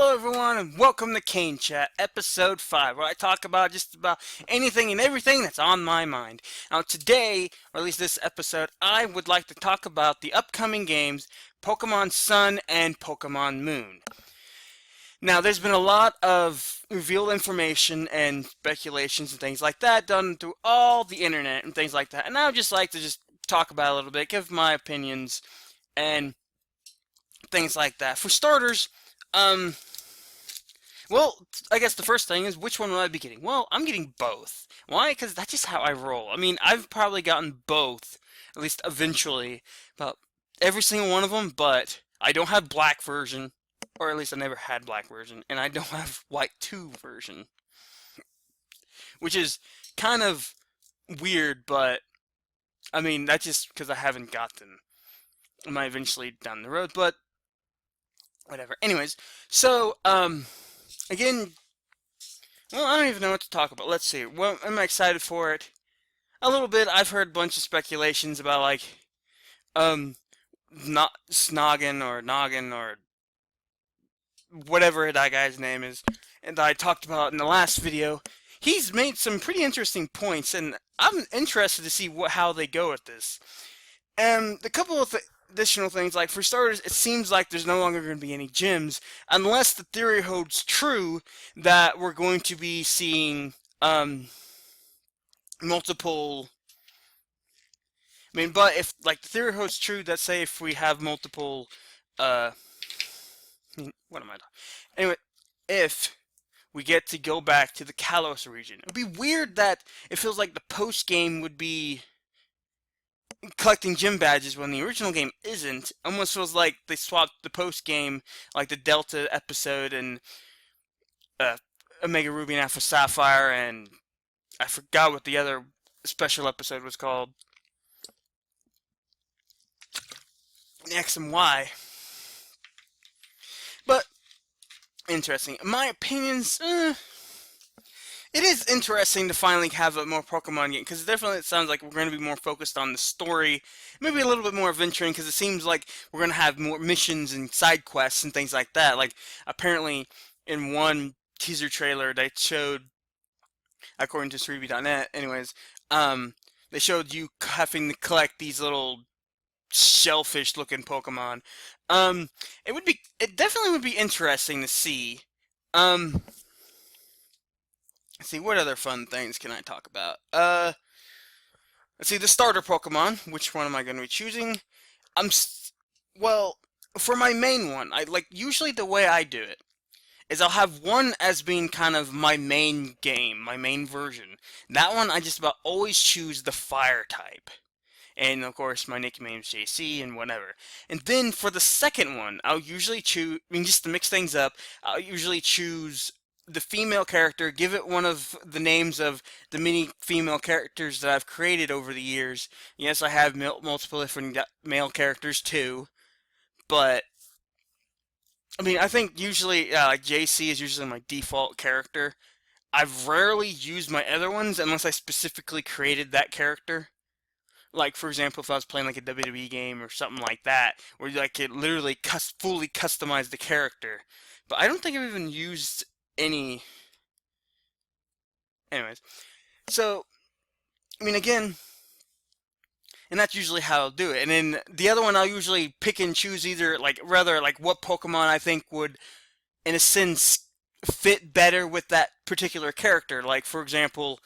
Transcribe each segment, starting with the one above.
Hello everyone and welcome to Kane Chat, episode 5, where I talk about just about anything and everything that's on my mind. Now today, or at least this episode, I would like to talk about the upcoming games, Pokemon Sun and Pokemon Moon. Now there's been a lot of revealed information and speculations and things like that done through all the internet and things like that, and I would just like to just talk about it a little bit, give my opinions, and things like that. For starters, um, well, I guess the first thing is which one will I be getting? Well, I'm getting both. Why? Because that's just how I roll. I mean, I've probably gotten both, at least eventually, about every single one of them, but I don't have black version, or at least I never had black version, and I don't have white 2 version, which is kind of weird, but I mean, that's just because I haven't got them. I might eventually down the road, but whatever. Anyways, so, again, well, I don't even know what to talk about. Let's see. Well, am I excited for it? A little bit. I've heard a bunch of speculations about, like, um, not Snoggin or Noggin or whatever that guy's name is, and that I talked about in the last video. He's made some pretty interesting points, and I'm interested to see how they go with this. And a couple of additional things, like for starters, it seems like there's no longer going to be any gyms, unless the theory holds true that we're going to be seeing multiple. I mean, but if like the theory holds true, that say if we have multiple, what am I talking? Anyway, if we get to go back to the Kalos region, it'd be weird that it feels like the post game would be collecting gym badges when the original game isn't. Almost feels like they swapped the post game, like the Delta episode and Omega Ruby and Alpha Sapphire, and I forgot what the other special episode was called. X and Y. But interesting. In my opinions, it is interesting to finally have a more Pokemon game, because definitely it sounds like we're going to be more focused on the story, maybe a little bit more adventuring, because it seems like we're going to have more missions and side quests and things like that. Like, apparently, in one teaser trailer they showed, according to Cerebi.net, anyways, they showed you having to collect these little shellfish-looking Pokemon. It definitely would be interesting to see. Let's see, what other fun things can I talk about? Let's see, the starter Pokemon. Which one am I going to be choosing? Well, for my main one, usually the way I do it is I'll have one as being kind of my main game, my main version. That one I just about always choose the fire type. And of course, my nickname is JC and whatever. And then for the second one, I'll usually choose, I mean, just to mix things up, I'll usually choose the female character, give it one of the names of the many female characters that I've created over the years. Yes, I have multiple different male characters too, but I mean, I think usually, like JC is usually my default character. I've rarely used my other ones unless I specifically created that character. Like, for example, if I was playing like a WWE game or something like that, where you like could literally fully customize the character. But I don't think I've even used any. Anyways, so I mean, again, and that's usually how I'll do it. And then the other one, I'll usually pick and choose either like what Pokemon I think would, in a sense, fit better with that particular character. Like, for example,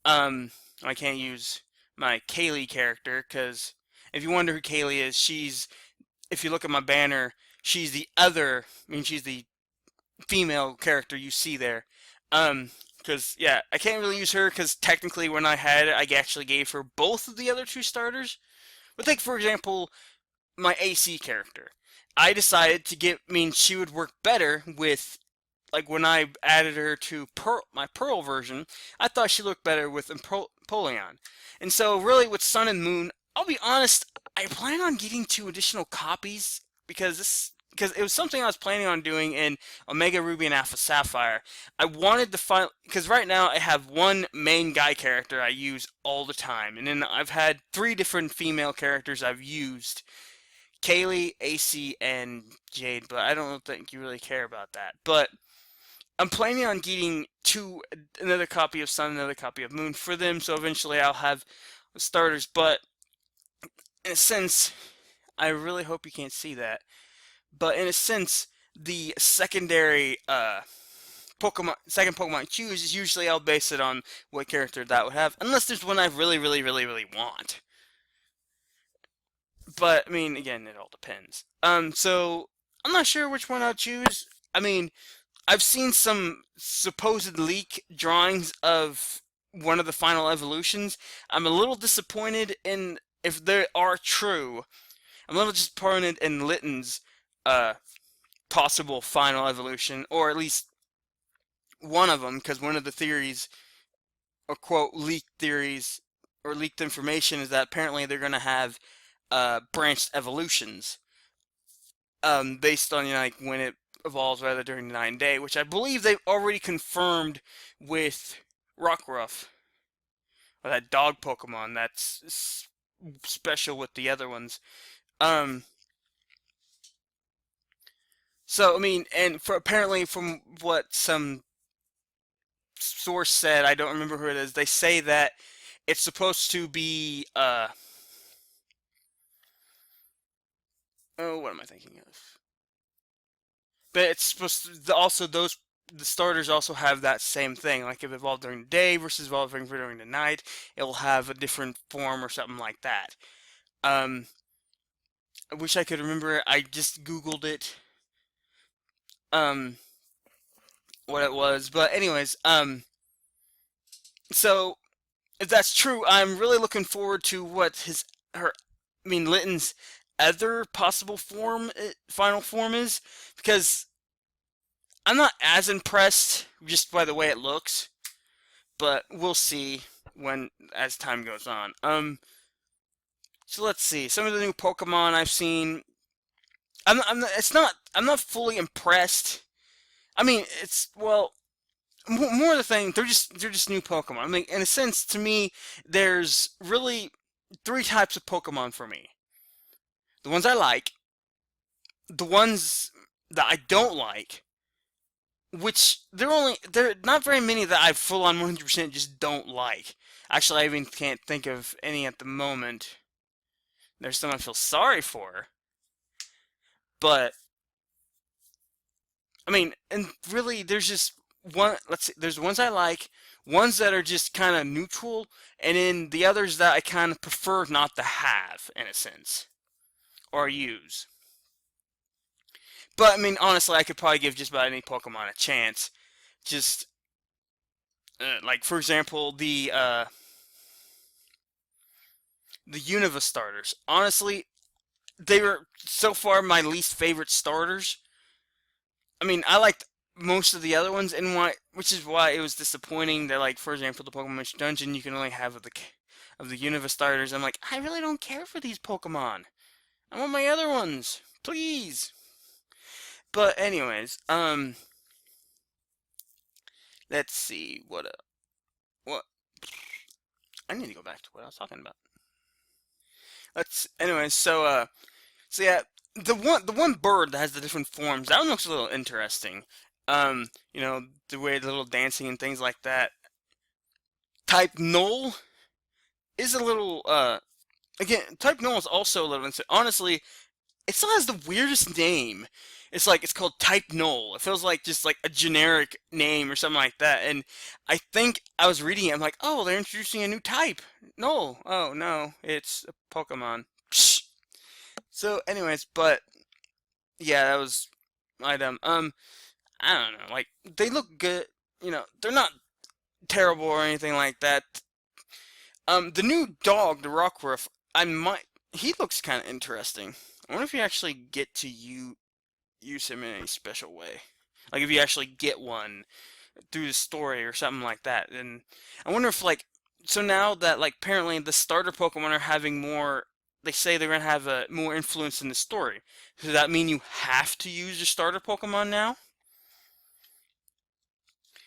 I can't use my Kaylee character, because if you wonder who Kaylee is, if you look at my banner, she's she's the female character you see there. Because, yeah, I can't really use her, because technically when I had it, I actually gave her both of the other 2 starters. But take, for example, my AC character. I decided she would work better with, like, when I added her to my Pearl version, I thought she looked better with Empoleon. And so, really, with Sun and Moon, I'll be honest, I plan on getting 2 additional copies, because it was something I was planning on doing in Omega Ruby and Alpha Sapphire. I wanted to find, because right now I have one main guy character I use all the time, and then I've had 3 different female characters I've used. Kaylee, AC, and Jade, but I don't think you really care about that. But I'm planning on getting another copy of Sun, another copy of Moon for them, so eventually I'll have starters. But in a sense, I really hope you can't see that. But in a sense, the secondary second Pokemon I choose is usually I'll base it on what character that would have, unless there's one I really, really, really, really want. But I mean, again, it all depends. So I'm not sure which one I'll choose. I mean, I've seen some supposed leak drawings of one of the final evolutions. I'm a little disappointed in if they are true. I'm a little disappointed in Litton's uh, possible final evolution, or at least one of them, because one of the theories, or quote, leaked theories, or leaked information is that apparently they're going to have branched evolutions based on, like when it evolves rather during the 9 day, which I believe they've already confirmed with Rockruff, or that dog Pokemon that's special with the other ones. Um, so I mean, and for apparently from what some source said, I don't remember who it is. They say that it's supposed to be oh, what am I thinking of? But it's supposed to also those the starters also have that same thing. Like if it evolved during the day versus evolving during the night, it will have a different form or something like that. Um, I wish I could remember. I just Googled it. Um, what it was, but anyways, so if that's true, I'm really looking forward to what I mean, Litton's other possible final form is, because I'm not as impressed just by the way it looks, but we'll see when as time goes on. So let's see some of the new Pokemon I've seen. I'm not fully impressed. I mean, it's well, more of the thing. They're just new Pokemon. I mean, in a sense, to me, there's really three types of Pokemon for me. The ones I like, the ones that I don't like, which there are not very many that I full on 100% just don't like. Actually, I even can't think of any at the moment. There's some I feel sorry for, but I mean, and really, there's just one. Let's see. There's the ones I like, ones that are just kind of neutral, and then the others that I kind of prefer not to have, in a sense, or use. But I mean, honestly, I could probably give just about any Pokemon a chance. Just like for example, the Unova starters. Honestly, they were so far my least favorite starters. I mean, I liked most of the other ones, and which is why it was disappointing that, like, for example, the Pokemon Dungeon you can only have of the Unova starters. I'm like, I really don't care for these Pokemon. I want my other ones, please. But anyways, let's see what I need to go back to what I was talking about. Anyways, so yeah, the one bird that has the different forms, that one looks a little interesting. You know, the way the little dancing and things like that. Type Null is a little again, Type Null is also a little honestly, it still has the weirdest name. It's called Type Null. It feels like just like a generic name or something like that. And I think I was reading it, I'm like, oh, they're introducing a new type. Null. Oh no, it's a Pokemon. Psh. So anyways, but yeah, that was item. I don't know. Like they look good. You know, they're not terrible or anything like that. The new dog, the Rockruff, he looks kind of interesting. I wonder if you actually get to use him in any special way. Like if you actually get one through the story or something like that. And I wonder if like so now that like apparently the starter Pokemon are having more. They say they're gonna have more influence in the story. Does that mean you have to use your starter Pokemon now?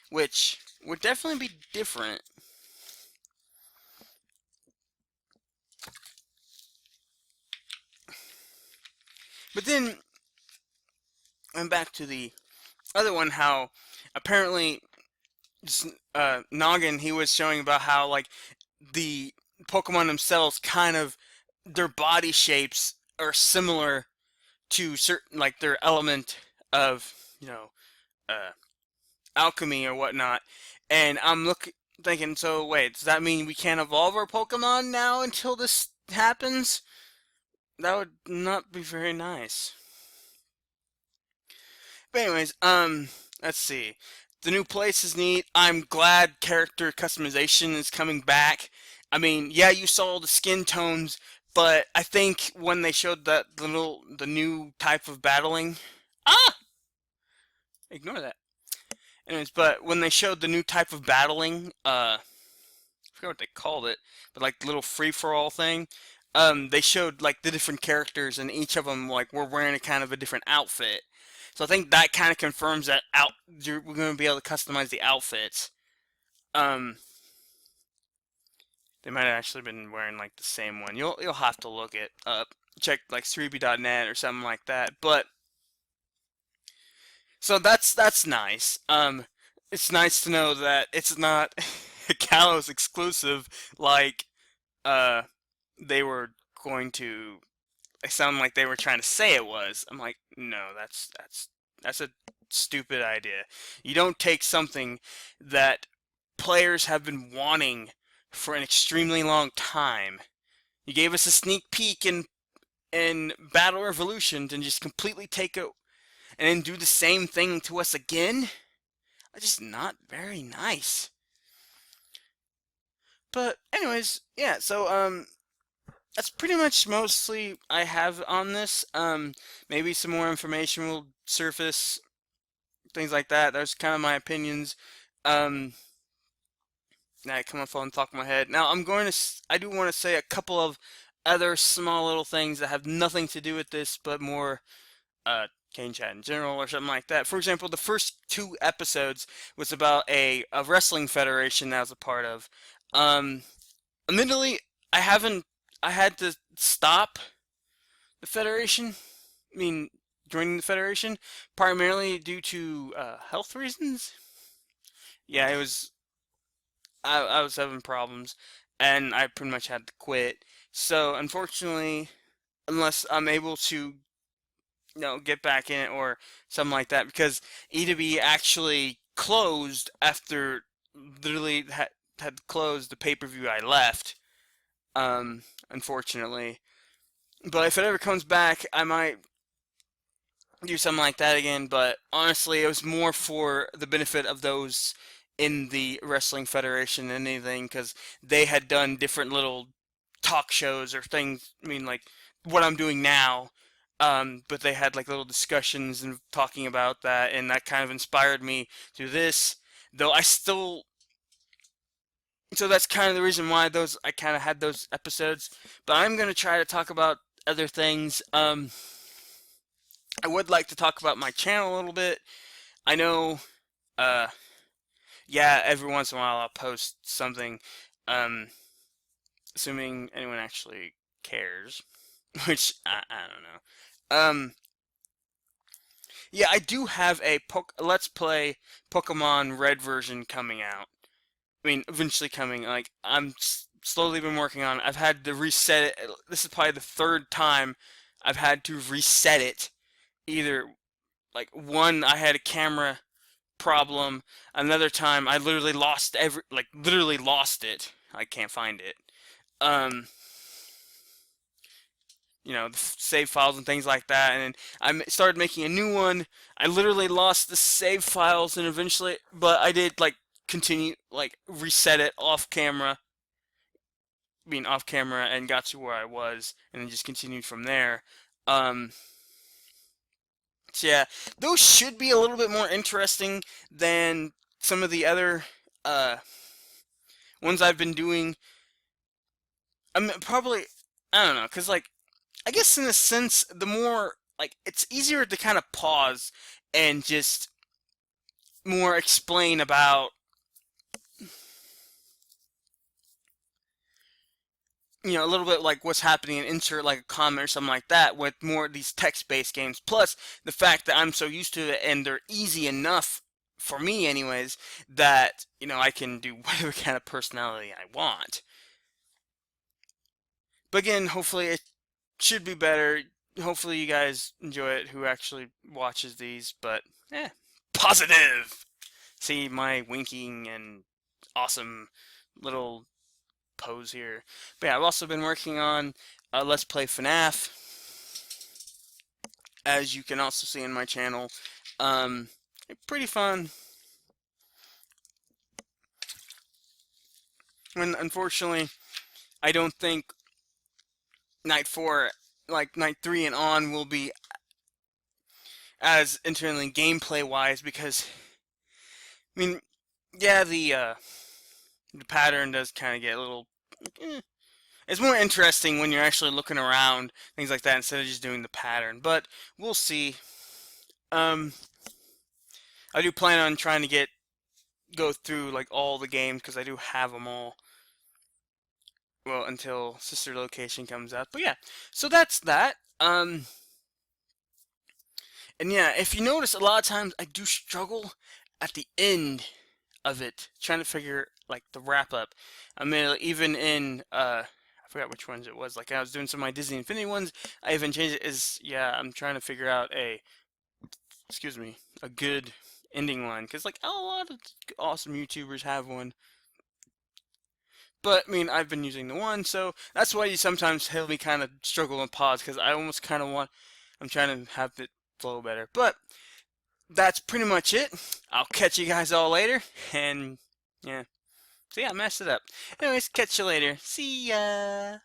Which would definitely be different. But then went back to the other one, how apparently Noggin, he was showing about how like the Pokemon themselves kind of their body shapes are similar to certain like their element of uh, alchemy or whatnot. And I'm looking thinking, so wait, does that mean we can't evolve our Pokemon now until this happens? That would not be very nice. But anyways, let's see. The new place is neat. I'm glad character customization is coming back. I mean, yeah, you saw the skin tones, but I think when they showed the new type of battling, ah, ignore that. Anyways, but when they showed the new type of battling, I forgot what they called it, but like the little free for all thing. They showed like the different characters, and each of them like were wearing a kind of a different outfit. So I think that kind of confirms that we're going to be able to customize the outfits. Um, they might have actually been wearing like the same one. You'll have to look it up, check like 3b.net or something like that. But so that's nice. It's nice to know that it's not a Kalos exclusive like uh they were going to. It sounded like they were trying to say it was. I'm like, no, that's a stupid idea. You don't take something that players have been wanting for an extremely long time. You gave us a sneak peek in Battle Revolution and just completely take it and then do the same thing to us again. That's just not very nice. But anyways, yeah. So that's pretty much mostly I have on this. Maybe some more information will surface, things like that. There's kind of my opinions. Um, that come off on the top of my head. Now I do want to say a couple of other small little things that have nothing to do with this, but more Kane Chat in general or something like that. For example, the first two episodes was about a wrestling federation that I was a part of. Um, Admittedly, I haven't. I had to stop the Federation. I mean, joining the Federation primarily due to health reasons. Yeah, it was. I was having problems, and I pretty much had to quit. So unfortunately, unless I'm able to, get back in it or something like that, because E2B actually closed after literally had closed the pay-per-view I left. Unfortunately. But if it ever comes back, I might do something like that again. But honestly, it was more for the benefit of those in the Wrestling Federation than anything, because they had done different little talk shows or things. I mean, like what I'm doing now. But they had like little discussions and talking about that, and that kind of inspired me to this. Though I still, so that's kind of the reason why those I kind of had those episodes. But I'm gonna try to talk about other things. I would like to talk about my channel a little bit. I know, uh, yeah, every once in a while I'll post something, um, assuming anyone actually cares, which I don't know. Yeah, I do have a Let's Play Pokemon Red version coming out. I mean, eventually coming. Like I'm slowly been working on it. I've had to reset it. This is probably the third time I've had to reset it. Either like one, I had a camera problem. Another time, I literally lost literally lost it. I can't find it. Um, the save files and things like that. And then I started making a new one. I literally lost the save files, and eventually, but I did like continue like reset it off camera, being off camera, and got to where I was, and then just continued from there. Um, so yeah, those should be a little bit more interesting than some of the other uh, ones I've been doing. I mean, probably I don't know, cause like I guess in a sense, the more like it's easier to kind of pause and just more explain about a little bit like what's happening and insert like a comment or something like that with more of these text-based games. Plus the fact that I'm so used to it and they're easy enough for me anyways that, I can do whatever kind of personality I want. But again, hopefully it should be better. Hopefully you guys enjoy it who actually watches these, but positive. See my winking and awesome little pose here. But yeah, I've also been working on Let's Play FNAF, as you can also see in my channel. Um, Pretty fun. And unfortunately, I don't think night 4, like night 3 and on, will be as internally gameplay wise because, I mean, yeah, the pattern does kind of get a little. It's more interesting when you're actually looking around, things like that, instead of just doing the pattern. But we'll see. Um, I do plan on trying to go through like all the games because I do have them all. Well, until Sister Location comes out. But yeah, so that's that. And yeah, if you notice, a lot of times I do struggle at the end of it, trying to figure like the wrap up. I mean, like, even in I forgot which ones it was. Like I was doing some of my Disney Infinity ones. I even changed it as yeah. I'm trying to figure out a good ending line because like a lot of awesome YouTubers have one. But I mean, I've been using the one, so that's why you sometimes hear me kind of struggle and pause because I almost kind of want. I'm trying to have it flow better. But that's pretty much it. I'll catch you guys all later, and yeah. So yeah, I messed it up. Anyways, catch you later. See ya.